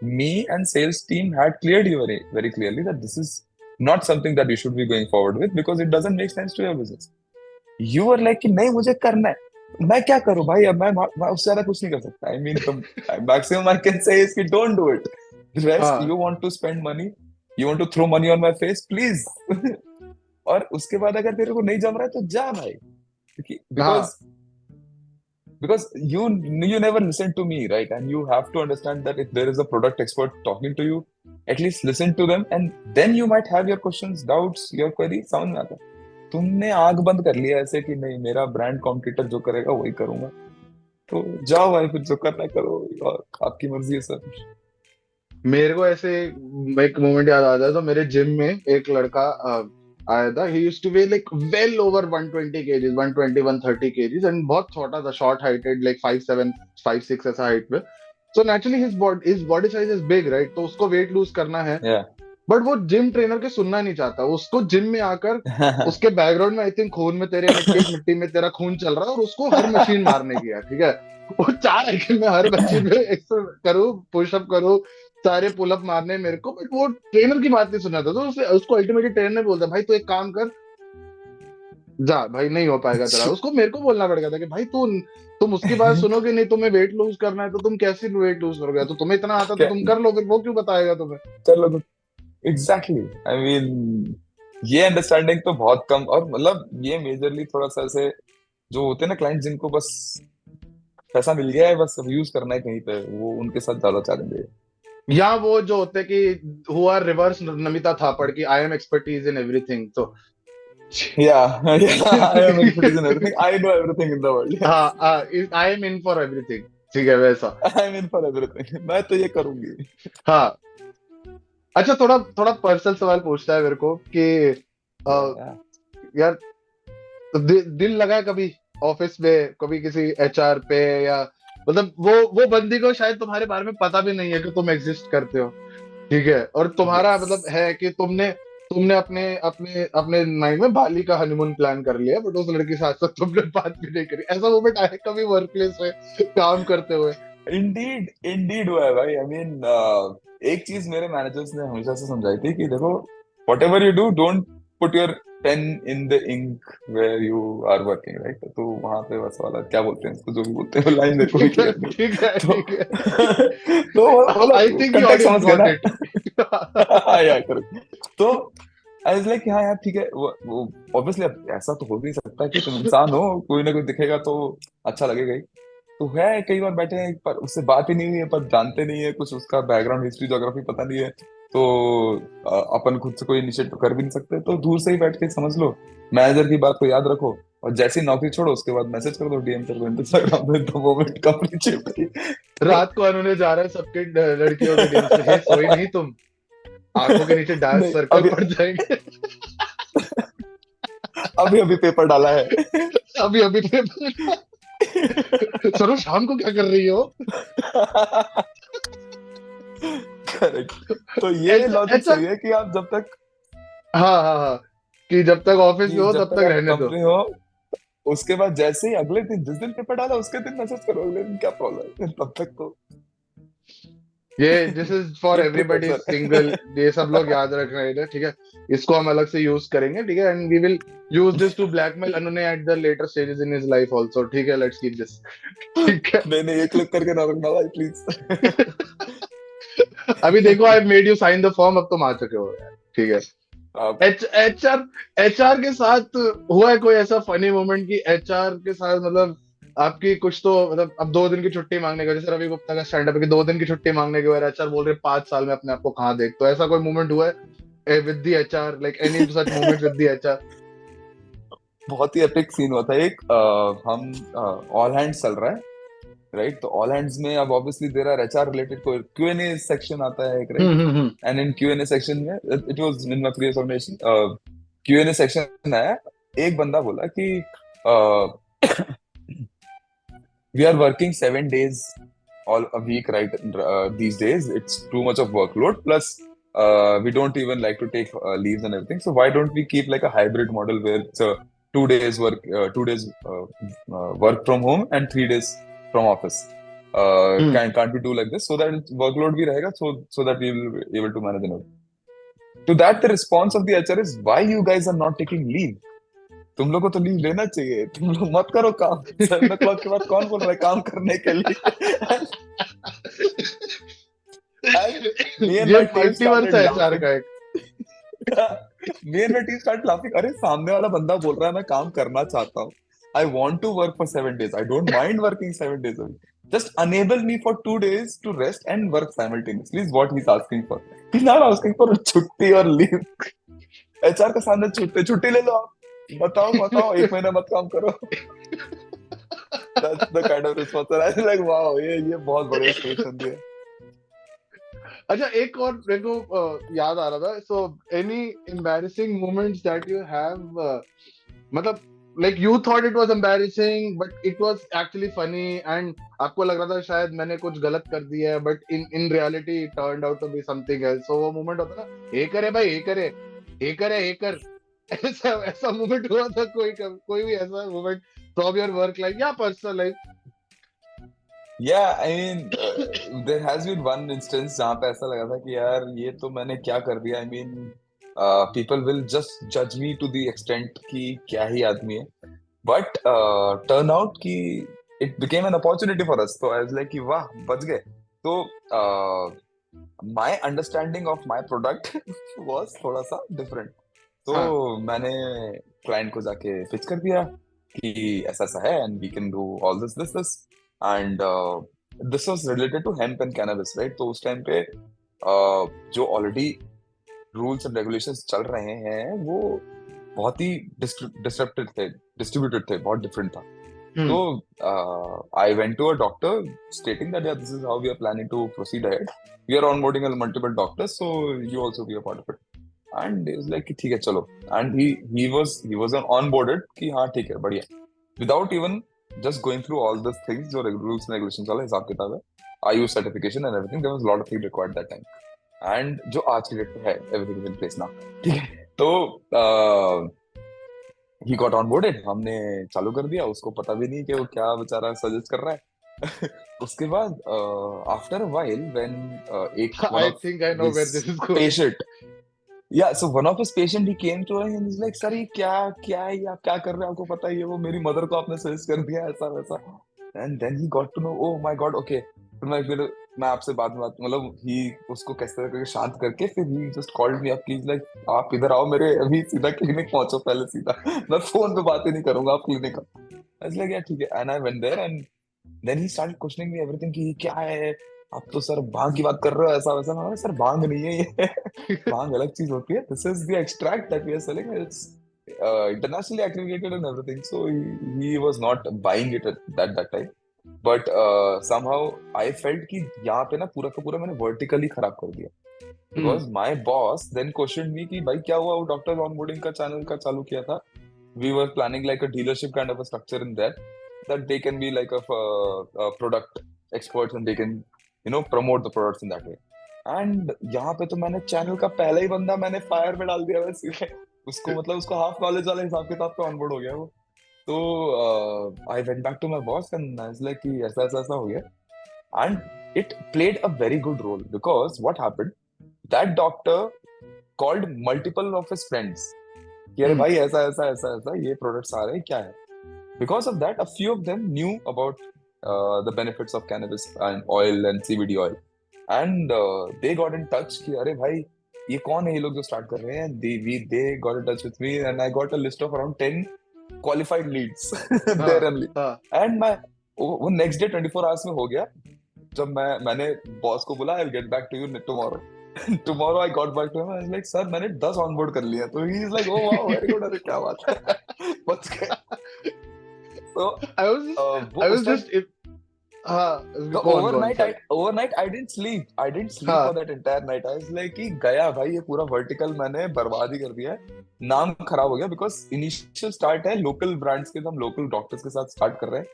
me and sales team had cleared you very, very clearly that this is not something that you should be going forward with because it doesn't make sense to your business. You were like कि नहीं मुझे करना है, मैं क्या करूं भाई, अब मैं उससे ज्यादा कुछ नहीं कर सकता. I mean, the maximum I can say is कि don't do it. The rest, you want to spend money, you want to throw money on my face, please. और उसके बाद अगर तेरे को नहीं जम रहा है तो जा भाई, because because you never listen to me, right? And you have to understand that if there is a product expert talking to you, at least listen to them, and then you might have your questions, doubts, your query. समझ में आता है। तुमने आंख बंद कर लिया ऐसे कि नहीं, मेरा ब्रांड कॉम्पिटिटर जो करेगा वही करूंगा, तो जाओ भाई, फिर जो करना है करो, और आपकी मर्जी है सर। मेरे को ऐसे एक मोमेंट याद आता है, तो मेरे जिम में एक लड़का आया था। He used to be like well over 120 kgs, 120 130 kgs, and बहुत छोटा था, शॉर्ट हाइटेड, लाइक 5'7" 5'6" ऐसा हाइट पे। So naturally his body size is big, right? तो उसको वेट लूज करना है, बट वो जिम ट्रेनर के सुनना नहीं चाहता। उसको जिम में आकर उसके बैकग्राउंड में आई थिंक खून में तेरे मिट्टी में तेरा खून चल रहा है, और उसको हर मशीन मारने की है, ठीक है? वो 4 साइकिल में हर मशीन में एक्सरसाइज करूं, पुशअप करूं, सारे पुलअप मारने मेरे को, बट वो ट्रेनर की बात नहीं सुना था। तो उसको अल्टीमेटली ट्रेनर ने बोलता, भाई तू एक काम कर, जा भाई, नहीं हो पाएगा तेरा। उसको मेरे को बोलना पड़ेगा था कि भाई तुम उसकी बात सुनोगे नहीं, तुम्हें वेट लूज करना है तो तुम कैसे वेट लूज करोगे? तो तुम्हें इतना आता तो तुम कर लो, फिर वो क्यों बताएगा तुम्हें? कर लो। एग्जैक्टली, आई मीन ये अंडरस्टैंडिंग तो बहुत कम, और मतलब ये मेजरली थोड़ा सा ऐसे जो होते हैं ना क्लाइंट, जिनको बस पैसा मिल गया है, बस यूज करना है कहीं पे, वो उनके साथ ज्यादा चैलेंज है। या वो जो होते हैं कि हु आर रिवर्स नमिता थापड़ की, I am expertise in everything. तो Yeah, I am expertise in everything. I know everything in the world. Yes. हाँ, I am in for everything, ठीक है वैसा। I am in for everything. मैं तो ये करूंगी। हाँ, अच्छा, थोड़ा थोड़ा पर्सनल सवाल पूछता है मेरे को कि Yeah. यार, तो दिल लगा है कभी ऑफिस में, कभी किसी एचआर पे, या मतलब वो बंदी को शायद तुम्हारे बारे में पता भी नहीं है कि तुम एग्जिस्ट करते हो, ठीक है? और तुम्हारा Yes. मतलब है कि तुमने अपने अपने अपने माइंड में बाली का हनीमून प्लान कर लिया, बट उस लड़की के साथ साथ तुमने बात भी नहीं करी। ऐसा मोमेंट आया कभी वर्क प्लेस में काम करते हुए? Indeed हुआ है भाई। I mean, एक चीज मेरे मैनेजर्स ने हमेशा से समझाई थी कि देखो, whatever you do, don't put your pen in the ink where you are working, right? तो वहां पे बस वाला क्या बोलते हैं इसको, जो भी बोलते हैं, लाइन देखो भी क्लियर नहीं। ठीक है, तो ठीक है। तो आई थिंक यू context समझ गए गॉट ना? इट। या करेक्ट। तो आई वाज लाइक हाँ यार ठीक है, वो ऑब्वियसली अब ऐसा तो हो नहीं सकता कि तुम इंसान हो, कोई ना कोई दिखेगा तो अच्छा लगेगा ही। तो है, कई बार बैठे हैं पर उससे बात ही नहीं हुई है, पर जानते नहीं है कुछ, उसका बैकग्राउंड, हिस्ट्री, ज्योग्राफी पता नहीं है, तो अपन खुद से कोई इनिशिएट कर भी नहीं सकते। तो दूर से ही बैठ के समझ लो, मैनेजर की बात को याद रखो, और जैसे ही नौकरी छोड़ो उसके बाद मैसेज कर दो, डीएम कर दो इंस्टाग्राम पे, तो मोमेंट कम नीचे। रात को अनुने जा रहा है सबके लड़कियों के डीएम से, हे सोई नहीं तुम, आंखों के नीचे डार्क नहीं, सर्कल पड़ जाएंगे। अभी पेपर डाला है। अभी पेपर। सरो शाम को क्या कर रही हो? करेक्ट। तो ये लॉजिक सही है कि आप जब तक, हाँ, कि जब तक ऑफिस में हो तब तक रहने दो, कंपनी हो, उसके बाद जैसे ही अगले दिन, जिस दिन पेपर डाला उसके दिन मैसेज करो, अगले दिन क्या प्रॉब्लम है, तब तक तो ये this is for everybody single, ये सब लोग याद रख रहे हैं, ठीक है? इसको हम अलग से यूज करेंगे, ठीक है? And we will use this to blackmail Anunay at the later stages in his life also, ठीक है? लेट्स कीप दिस, ठीक है? नहीं, ये क्लिक करके ना रखना भाई प्लीज। अभी देखो, I made you sign the form, अब तुम आ चुके हो यार, ठीक है? एचआर के साथ हुआ है कोई ऐसा फनी मोमेंट कि एचआर के साथ मतलब आपकी कुछ तो, मतलब अब 2 दिन की छुट्टी मांगने का, जैसे रवि गुप्ता का स्टैंड अप है कि 2 दिन की छुट्टी मांगने के बाद एचआर बोल रहे 5 साल में अपने आप को कहाँ देख, तो ऐसा कोई मोमेंट हुआ है with the HR, like any such moment with the HR? बहुत ही एपिक सीन हुआ था एक, हम ऑल हैंड्स चल रहा है, राइट? तो ऑल हैंड्स में अब obviously there are HR related कोई क्यूएनए सेक्शन आता है एक, right? And in QnA section में, it was in my previous organisation, QnA section आया, एक बंदा बोला कि we are working 7 days all a week, right? These days it's too much of workload, plus we don't even like to take leaves and everything, so why don't we keep like a hybrid model where it's 2 days work, 2 days work from home and 3 days from office? Can't we do like this, so that workload bhi rahega, so that we will be able to manage it? To that the response of the HR is, why you guys are not taking leave? तुम लोग को तो leave लेना चाहिए, तुम लोग मत करो काम। 7 o'clock के बाद कौन बोल रहा है काम करने के लिए? ये 21 है एचआर का एक। Me and my team start laughing. अरे सामने वाला बंदा बोल रहा है मैं काम करना चाहता हूँ, I want to work for 7 days. I don't mind working 7 days a week. Just enable me for 2 days to rest and work simultaneously is what he's asking for. He's not asking for a छुट्टी or leave. HR के सामने छुट्टी छुट्टी ले लो आप. बताओ 1 महीना मत काम करो. That's the kind of response. And I was like, wow, ये बहुत बड़े स्टेशन दिए. अच्छा, एक और मेरे को याद आ रहा था. So any embarrassing moments that you have, मतलब like you thought it was embarrassing but it was actually funny and आपको लग रहा था शायद मैंने कुछ गलत कर दिया है, but in reality it turned out to be something else. So वो moment होता ना, ये करे भाई, ये कर. ऐसा ऐसा moment हुआ था? कोई भी ऐसा moment from your work life या personal life? Yeah, I mean, there has been one instance जहाँ पे ऐसा लगा था कि यार ये तो मैंने क्या कर दिया. I mean, people will just judge me to the extent कि क्या ही आदमी है. But turn out कि it became an opportunity for us. तो I was like कि वाह बच गए. तो my understanding of my product was थोड़ा सा different. तो मैंने client को जाके pitch कर दिया कि ऐसा ऐसा है and we can do all this. And this was related to hemp and cannabis, right? तो उस टाइम पे जो ऑलरेडी रूल्स एंड रेगुलेशंस चल रहे हैं वो बहुत ही डिस्ट्रीब्यूटेड थे, बहुत डिफरेंट था. तो I went to a doctor stating that this is how we are planning to proceed ahead. We are onboarding multiple doctors, so you also be a part of it. And he was like ठीक है चलो. And he was onboarded कि हाँ ठीक है बढ़िया, without even just going through all those things जो rules and regulations वाला हिसाब किताब है, IU certification and everything. There was a lot of things required that time. And जो आज की डेट पे है, everything is in place now. ठीक है. तो he got onboarded. हमने चालू कर दिया. उसको पता भी नहीं कि वो क्या बेचारा सजेस्ट कर रहा है. उसके बाद after a while when I think I know where this is going. patient, yeah, so one of his patient he came to us and he's like, sir ये क्या है, ये आप क्या कर रहे हैं, आपको पता ही है वो मेरी मदर को आपने सजेस्ट कर दिया ऐसा वैसा. And then he got to know, oh my god, okay. फिर मैं आपसे बात मतलब he उसको कैसे करके शांत करके फिर he just called me up, please like आप इधर आओ मेरे अभी सीधा क्लिनिक पहुंचो पहले सीधा. मैं फोन पे बात ही नहीं करूंगा, आप क्लिनिक आओ. I was like, yeah ठीक है. And I went there and then he started questioning me everything कि ये क्या है, आप तो सर भांग की बात कर रहे हो ऐसा वैसा. मैं सर भांग नहीं है ये. भांग अलग चीज होती है. This is the extract that we are selling. It's internationally accredited and everything. So he was not buying it at that time. But somehow I felt कि यहाँ पे ना पूरा का पूरा मैंने vertically खराब कर दिया. Because my boss then questioned me कि भाई क्या हुआ, वो डॉक्टर ऑनबोर्डिंग का चैनल का चालू किया था. We were planning like a dealership kind of a structure in that they can be like a product experts and they can promote the products in that way. And यहाँ पे तो मैंने channel का पहला ही बंदा मैंने फायर में डाल दिया वैसे. उसको मतलब उसको हाफ नॉलेज वाले हिसाब किताब पे ऑनबोर्ड हो गया वो. तो I went back to my boss and I was like कि ऐसा हो गया. And it played a very good role because what happened, that doctor called multiple of his friends कि अरे भाई ऐसा ये प्रोडक्ट्स आ रहे हैं क्या है. Because of that, a few of them knew about the benefits of cannabis and oil and CBD oil, and they got in touch कि अरे भाई ये कौन है ये लोग जो स्टार्ट कर रहे हैं. They got in touch with me and I got a list of around 10 qualified leads there only. And वो next day 24 hours में हो गया. जब मैंने बॉस को बोला I'll get back to you tomorrow. Tomorrow I got back to him and I was like sir मैंने 10 onboard कर लिया. तो he is like oh wow very good. अरे क्या बात है. बच गया. So I was just overnight I didn't sleep. For that entire night. I was like कि गया भाई ये पूरा vertical मैंने बर्बाद ही कर दिया है. नाम खराब हो गया because initial start है local brands के, हम local doctors के साथ start कर रहे हैं.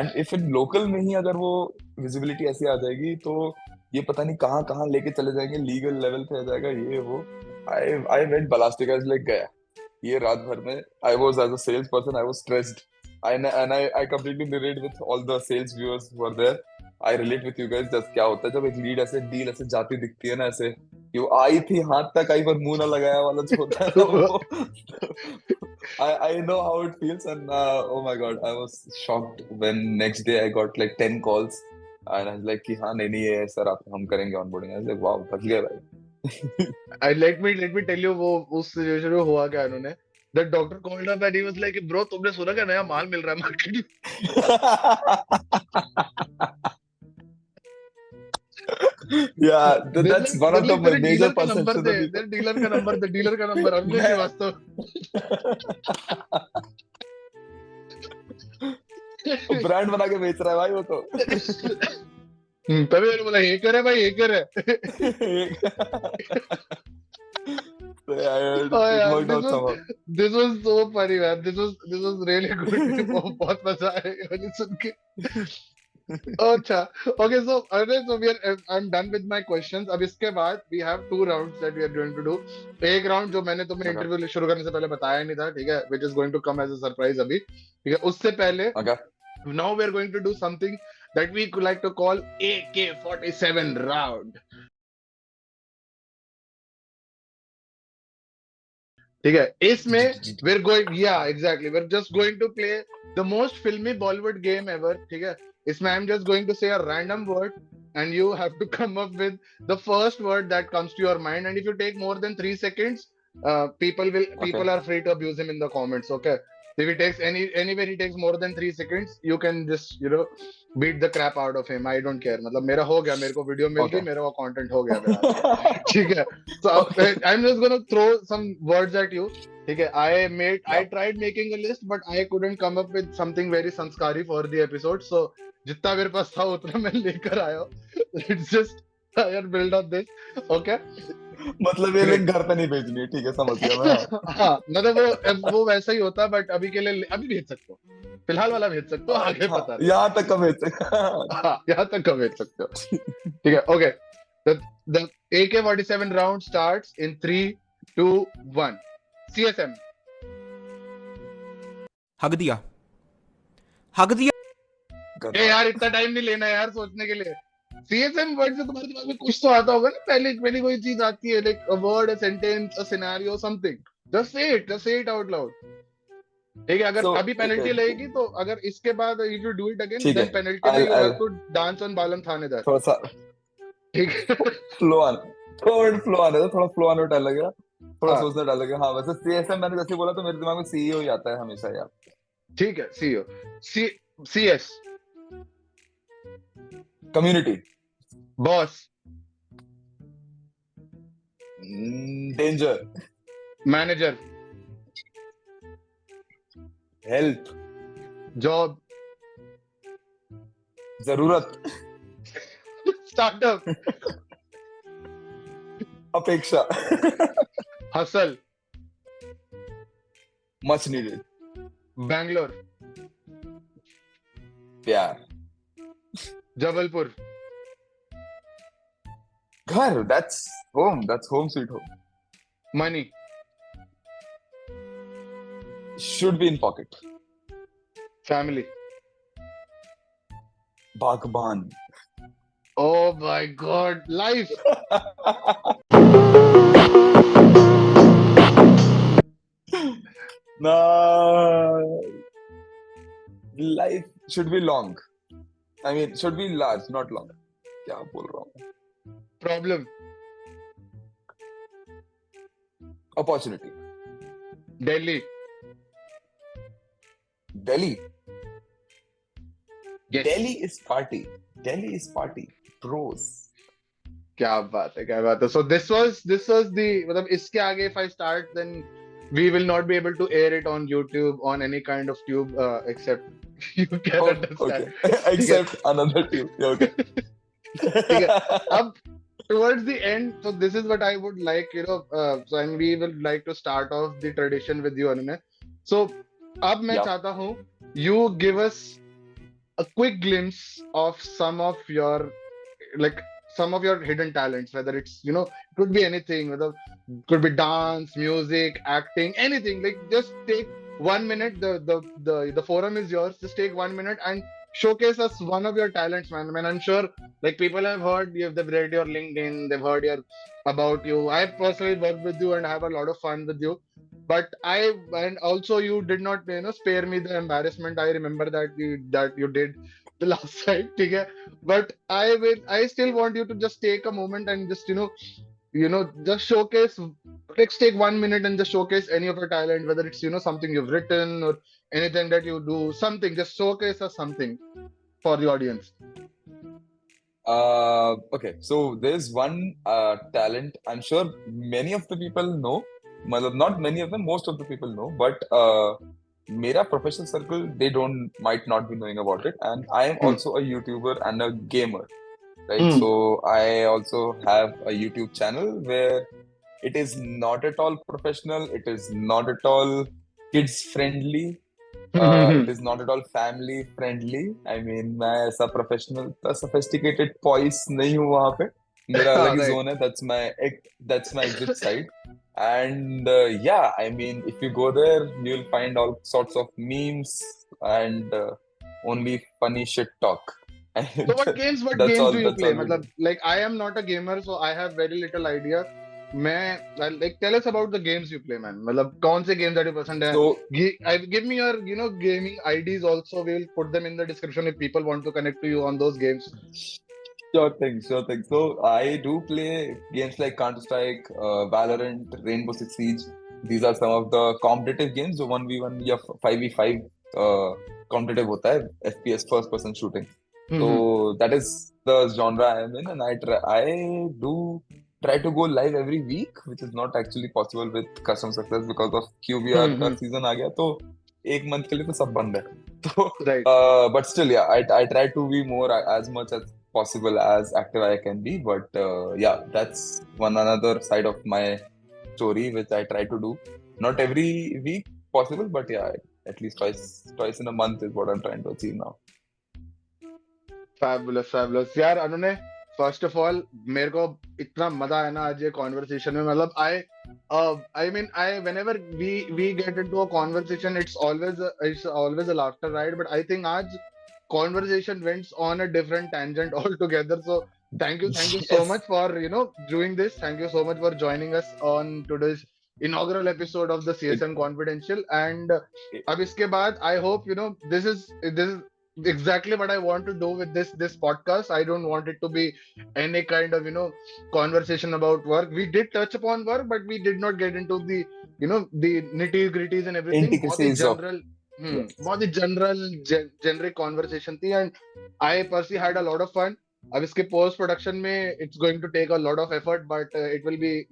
And if in local में ही अगर वो visibility ऐसी आ जाएगी तो ये पता नहीं कहाँ लेके चले जाएंगे, लीगल लेवल पे आ जाएगा ये वो. I went ballistic. I was like गया ये रात भर में. I was as a salesperson I was stressed. And I completely relate with all the sales viewers who are there. I relate with you guys. जब क्या होता है जब एक लीड ऐसे डील ऐसे जाती दिखती है ना ऐसे कि वो आई थी हाथ तक आई पर मुंह ना लगाया वाला जो होता है वो. I know how it feels and oh my god I was shocked when next day I got like 10 calls and I was like कि हाँ नहीं ये सर आप हम करेंगे onboarding. I was like wow बच गया भाई. let me tell you वो उस सिचुएशन में हुआ क्या. उन्होंने The doctor called up and he was like, bro, तुमने सुना क्या नया माल मिल रहा है मार्केट में? Yeah, that's one of the तेरे major डीलर का number perceptions they, of people. तेरे डीलर का नंबर अरुण श्रीवास्तव. ब्रांड बना के बेच रहा है भाई वो तो. तभी मैंने बोला ये करे भाई ये करे. So, yeah, it Oh yeah, worked out somehow. this was so funny man. This was really good. बहुत मजा आया ये वाली सुन के. अच्छा, okay, so I'm done with my questions. अब इसके बाद we have 2 rounds that we are going to do. एक round जो मैंने तुम्हें Okay. इंटरव्यू शुरू करने से पहले बताया नहीं था, ठीक है, which is going to come as a surprise अभी, ठीक है. उससे पहले Okay. now we are going to do something that we could like to call AK-47 round. ठीक है, इसमें we're just going to play the most filmy Bollywood game ever. ठीक है, इसमें I'm just going to say a random word and you have to come up with the first word that comes to your mind, and if you take more than 3 seconds, people are free to abuse him in the comments. Okay, if he takes anywhere he takes more than 3 seconds, you can just beat the crap out of him. I don't care. मतलब मेरा हो गया, मेरे को video मिल गई, मेरा वो content हो गया मेरा. ठीक है, so I'm just gonna throw some words at you. ठीक है, I tried making a list but I couldn't come up with something very sanskari for the episode, so जितना मेरे पास था उतना मैं लेकर आया. Let's just try and build up this. Okay. मतलब ये लिंक घर पे नहीं भेजनी है, ठीक है, समझ गया मैं. हाँ, मतलब वो वैसा ही होता, बट अभी के लिए अभी भेज सकते हो, फिलहाल वाला भेज सकते हो, आगे पता नहीं. यहाँ तक का भेज सकते. हाँ, यहाँ तक का भेज सकते हो. ठीक है, okay. The AK-47 round starts in 3, 2, 1. CSM. हक दिया. ए यार, इतना टाइम नहीं लेना यार सोचने के लिए. CSM वर्ड से तुम्हारे दिमाग में कुछ तो आता होगा ना. पहले कोई चीज आती है, like a word, a sentence, a scenario, something. Just say it out loud. ठीक है, अगर अभी पेनल्टी लगेगी तो अगर इसके बाद if you do it again then penalty में you have to dance on Balam Thanedar. थोड़ा सा ठीक है, फ्लो आने थोड़ा फ्लो आने टाइम लगेगा, थोड़ा सोचने टाइम लगेगा. हाँ, वैसे CSM मैंने जैसे बोला तो मेरे दिमाग में CEO ही आता है हमेशा यार. ठीक है. CEO. CS. Community. Boss. Danger. Manager. Help. Job. जरूरत. स्टार्टअप. अपेक्षा. हसल. Much needed. बैंगलोर. प्यार. जबलपुर. घर. that's home sweet home. Money. should be in pocket. Family. Baghban. Oh my God, life. No. Life should be long. I mean, should be large, not long. क्या बोल रहा हूँ? Problem. Opportunity. Delhi. Delhi. Yes. Delhi is party. Delhi is party. Pros. क्या बात है. So this was the मतलब इसके आगे if I start then we will not be able to air it on YouTube on any kind of tube except you can understand. Okay. Except another tube. Okay. ठीक है. अब towards the end, so this is what I would like, so and we will like to start off the tradition with you, Anunay. So अब मैं चाहता हूँ you give us a quick glimpse of some of your hidden talents, whether it's it could be anything, whether it could be dance, music, acting, anything. Like just take 1 minute. The forum is yours. Just take 1 minute and showcase us one of your talents, man. I mean, I'm sure like people have heard they've read your LinkedIn, they've heard about you. I've personally worked with you and have a lot of fun with you. But and also you did not spare me the embarrassment. I remember that you did the last time. ठीक है? But I still want you to just take a moment and just just showcase. Let's take 1 minute and just showcase any of your talent, whether it's something you've written or anything that you do. Something, just showcase us something for the audience. Okay, so there's one talent I'm sure many of the people know. Matlab, not many of them, most of the people know, but मेरा professional circle, they might not be knowing about it. And I am Hmm. also a YouTuber and a gamer, right? Hmm. So I also have a YouTube channel where it is not at all professional, it is not at all kids friendly. It is not at all family friendly. I mean, मैं ऐसा professional, sophisticated poise नहीं हूँ वहाँ पे. मेरा अलग ही Right. zone है. That's my exit side. And yeah, I mean, if you go there, you'll find all sorts of memes and only funny shit talk. So what games That's all. do you That's play? all we do. मतलब, like, I am not a gamer, so I have very little idea. Like, tell us about the games you play, man. मतलब कौन से games that you पसंद है? So Give me your gaming IDs also. We will put them in the description if people want to connect to you on those games. sure thing, sure thing. So I do play games like Counter-Strike, Valorant, Rainbow Six Siege. These are some of the competitive games. जो 1v1 या 5v5 competitive होता है, FPS first person shooting. Hmm. So that is the genre I am in, and I do try to go live every week, which is not actually possible with Custom Success because of QBR का Hmm. season आ गया. तो एक month के लिए तो सब बंद है. तो Right. but still, yeah, I try to be more as much as possible as active I can be. But yeah, that's another side of my story which I try to do. Not every week possible, but yeah, at least twice in a month is what I'm trying to achieve now. Fabulous. यार अनुने, first of all, मेरे को इतना मजा आया ना आज ये conversation में. मतलब I mean, whenever we get into a conversation, it's always a laughter ride. But I think आज conversation went on a different tangent altogether. So thank you so Yes. much for doing this. Thank you so much for joining us on today's inaugural episode of the CSM Confidential. And अब इसके बाद I hope this is exactly what I want to do with this podcast. I don't want it to be any kind of conversation about work. We did touch upon work, but we did not get into the the nitty gritties and everything. बहुत ही Intricacies of general, yes. बहुत ही generic conversation थी, and I personally had a lot of fun. अब इसके post production में it's going to take a lot of effort, but it will be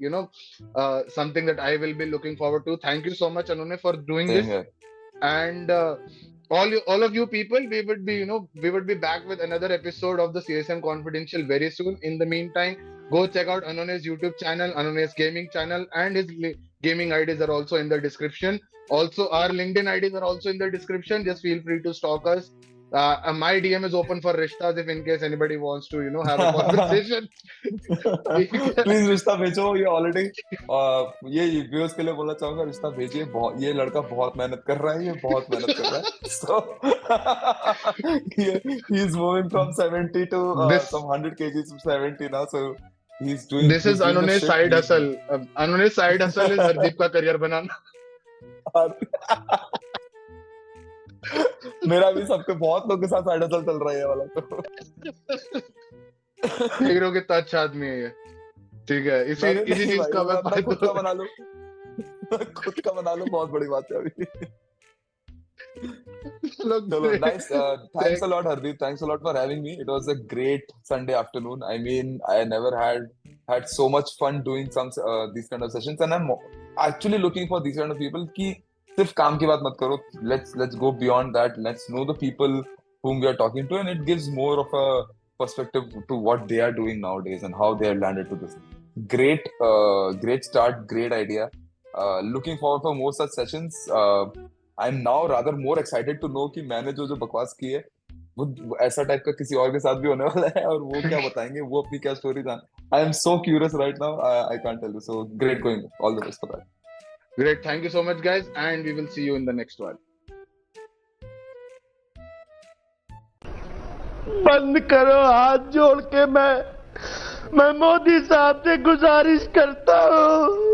something that I will be looking forward to. Thank you so much, Anune, for doing Same this. here. And all of you people, we would be back with another episode of the CSM Confidential very soon. In the meantime, go check out Anone's YouTube channel, Anone's gaming channel, and his gaming IDs are also in the description. Also, our LinkedIn IDs are also in the description. Just feel free to stalk us. My DM is open for rishtas if in case anybody wants to have a conversation. Please रिश्ता भेजो. ये already ये viewers के लिए बोलना चाहूंगा, रिश्ता भेजिए. बहुत, ये लड़का बहुत मेहनत कर रहा है, ये बहुत मेहनत कर रहा है. So he is moving from 70 to This some 100 kgs to 70 now. So he's doing this is the Anone's shit. side hustle. Anone's side hustle is Hardeep का career बनाना. मेरा भी सबके बहुत लोग के साथ साइड हसल चल रहा है ये वाला. तो देख रहे हो कितना अच्छा आदमी है ये. ठीक है, इसी चीज का मैं खुद का बना लूं. खुद का बना लूं, बहुत बड़ी बात है अभी. चलो, nice. Thanks a lot, Hardeep. Thanks a lot for having me. It was a great Sunday afternoon. I mean, I never had so much fun doing these kind of sessions, and I'm actually looking for these kind of people कि सिर्फ काम की बात मत करो. Let's go beyond that. Let's know the people whom we are talking to, and it gives more of a perspective to what they are doing nowadays and how they have landed to this. Great start, great idea. Looking forward for more such sessions. I'm now rather more excited to know कि मैंने जो बकवास की है वो ऐसा type का किसी और के साथ भी होने वाला है, और वो क्या बताएंगे, वो अपनी क्या स्टोरी जान. I am so curious right now. I can't tell you. So great going. All the best for that. Great. Thank you so much, guys, and we will see you in the next one. बंद करो, हाथ जोड़ के मैं मोदी साहब से गुजारिश करता हूँ.